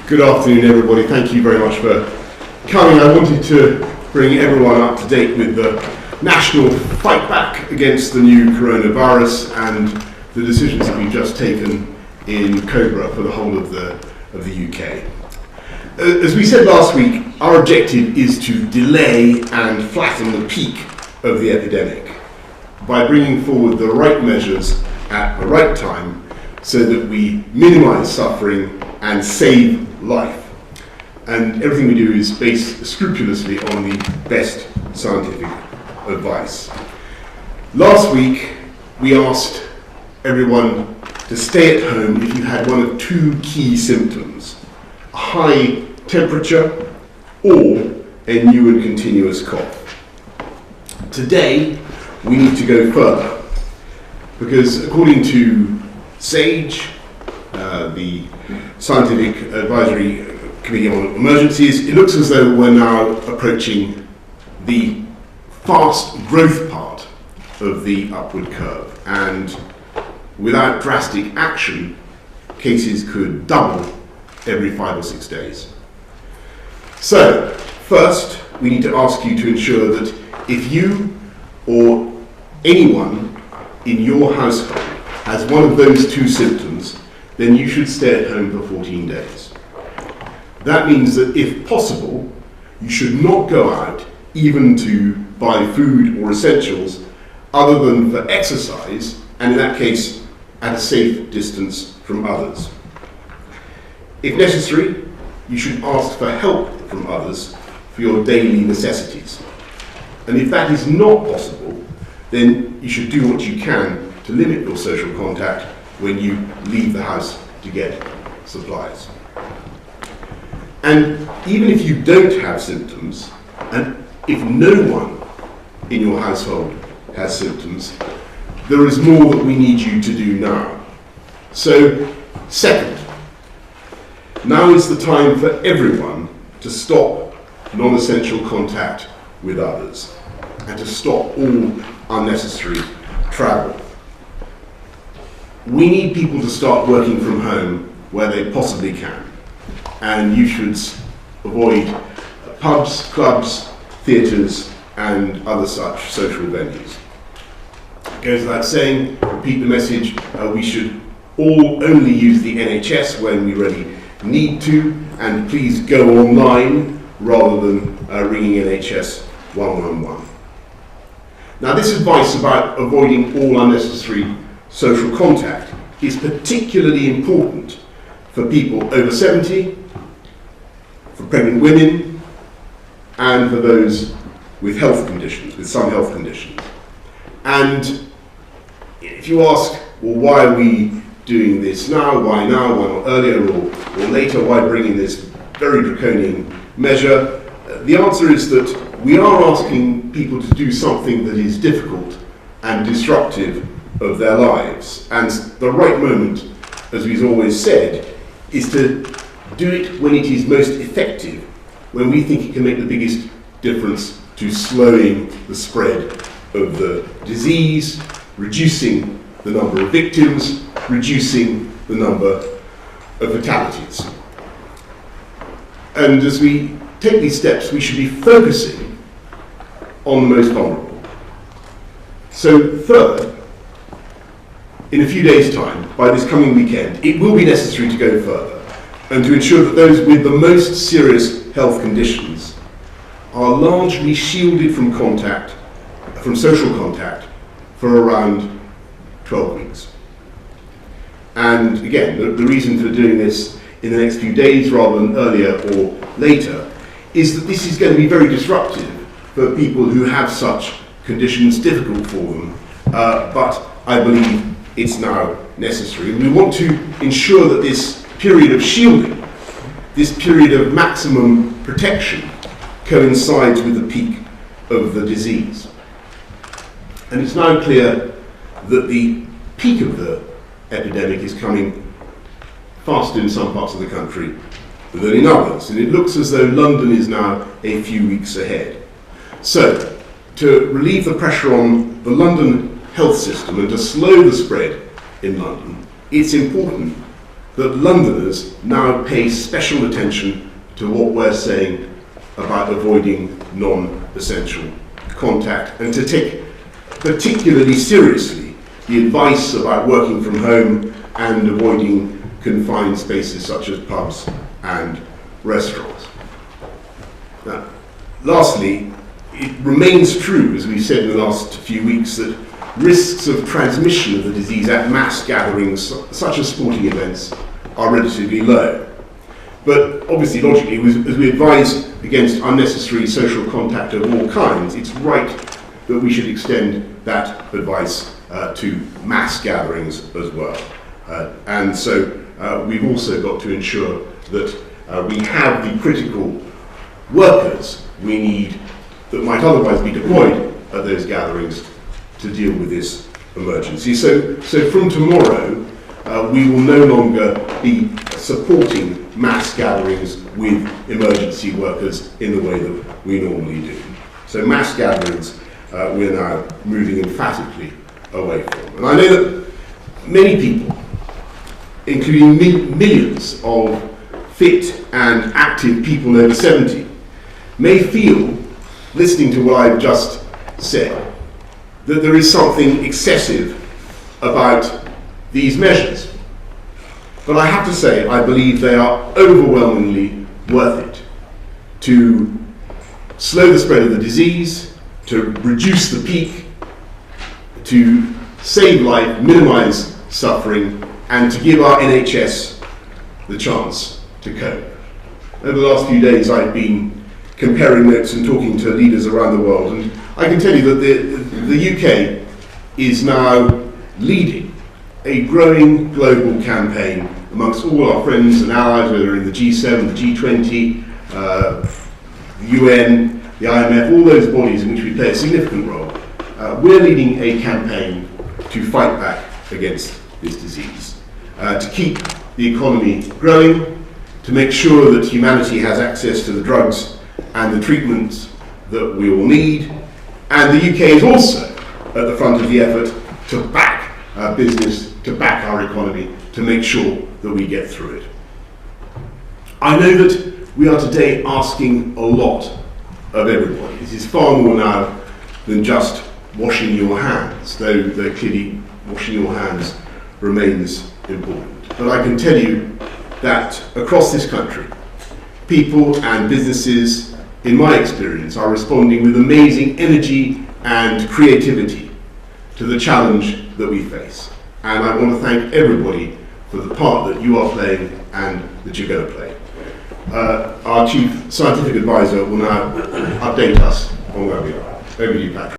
Good afternoon, everybody. Thank you very much for coming. I wanted to bring everyone up to date with the national fight back against the new coronavirus and the decisions that we've just taken in COBRA for the whole of the UK. As we said last week, our objective is to delay and flatten the peak of the epidemic by bringing forward the right measures at the right time so that we minimise suffering and save life. And everything we do is based scrupulously on the best scientific advice. Last week, we asked everyone to stay at home if you had one of two key symptoms: a high temperature or a new and continuous cough. Today, we need to go further because according to SAGE, the Scientific Advisory Committee on Emergencies, it looks as though we're now approaching the fast growth part of the upward curve, and without drastic action, cases could double every 5 or 6 days. So, first, we need to ask you to ensure that if you or anyone in your household has one of those two symptoms, then you should stay at home for 14 days. That means that if possible, you should not go out even to buy food or essentials other than for exercise, and in that case, at a safe distance from others. If necessary, you should ask for help from others for your daily necessities. And if that is not possible, then you should do what you can to limit your social contact when you leave the house to get supplies. And even if you don't have symptoms, and if no one in your household has symptoms, there is more that we need you to do now. So, second, now is the time for everyone to stop non-essential contact with others and to stop all unnecessary travel. We need people to start working from home where they possibly can, and you should avoid pubs, clubs, theatres and other such social venues. It goes without saying, repeat the message, we should all only use the NHS when we really need to, and please go online rather than ringing NHS 111. Now, this advice about avoiding all unnecessary social contact is particularly important for people over 70, for pregnant women, and for those with health conditions, with some health conditions. And if you ask, well, why are we doing this now? Why now? Why not earlier or later? Why bring in this very draconian measure? The answer is that we are asking people to do something that is difficult and disruptive of their lives. And the right moment, as we've always said, is to do it when it is most effective, when we think it can make the biggest difference to slowing the spread of the disease, reducing the number of victims, reducing the number of fatalities. And as we take these steps, we should be focusing on the most vulnerable. So third, in a few days' time, by this coming weekend, it will be necessary to go further and to ensure that those with the most serious health conditions are largely shielded from contact, from social contact, for around 12 weeks. And again, the reason for doing this in the next few days rather than earlier or later is that this is going to be very disruptive for people who have such conditions, difficult for them, but I believe it's now necessary. And we want to ensure that this period of shielding, this period of maximum protection, coincides with the peak of the disease. And it's now clear that the peak of the epidemic is coming faster in some parts of the country than in others. And it looks as though London is now a few weeks ahead. So, to relieve the pressure on the London health system and to slow the spread in London, it's important that Londoners now pay special attention to what we're saying about avoiding non-essential contact, and to take particularly seriously the advice about working from home and avoiding confined spaces such as pubs and restaurants. Now, lastly, it remains true, as we've said in the last few weeks, that risks of transmission of the disease at mass gatherings, such as sporting events, are relatively low. But obviously, logically, as we advise against unnecessary social contact of all kinds, it's right that we should extend that advice to mass gatherings as well. And so we've also got to ensure that we have the critical workers we need that might otherwise be deployed at those gatherings to deal with this emergency. So from tomorrow, we will no longer be supporting mass gatherings with emergency workers in the way that we normally do. So mass gatherings we're now moving emphatically away from. And I know that many people, including millions of fit and active people over 70, may feel, listening to what I've just said, that there is something excessive about these measures. But I have to say, I believe they are overwhelmingly worth it to slow the spread of the disease, to reduce the peak, to save life, minimize suffering, and to give our NHS the chance to cope. Over the last few days, I've been comparing notes and talking to leaders around the world, and I can tell you that the UK is now leading a growing global campaign amongst all our friends and allies, whether in the G7, the G20, the UN, the IMF, all those bodies in which we play a significant role. We're leading a campaign to fight back against this disease, to keep the economy growing, to make sure that humanity has access to the drugs and the treatments that we all need. And the UK is also at the front of the effort to back our business, to back our economy, to make sure that we get through it. I know that we are today asking a lot of everybody. This is far more now than just washing your hands, though clearly washing your hands remains important. But I can tell you that across this country, people and businesses, in my experience, are responding with amazing energy and creativity to the challenge that we face. And I want to thank everybody for the part that you are playing and that you're going to play. Our Chief Scientific Advisor will now update us on where we are. Over to you, Patrick.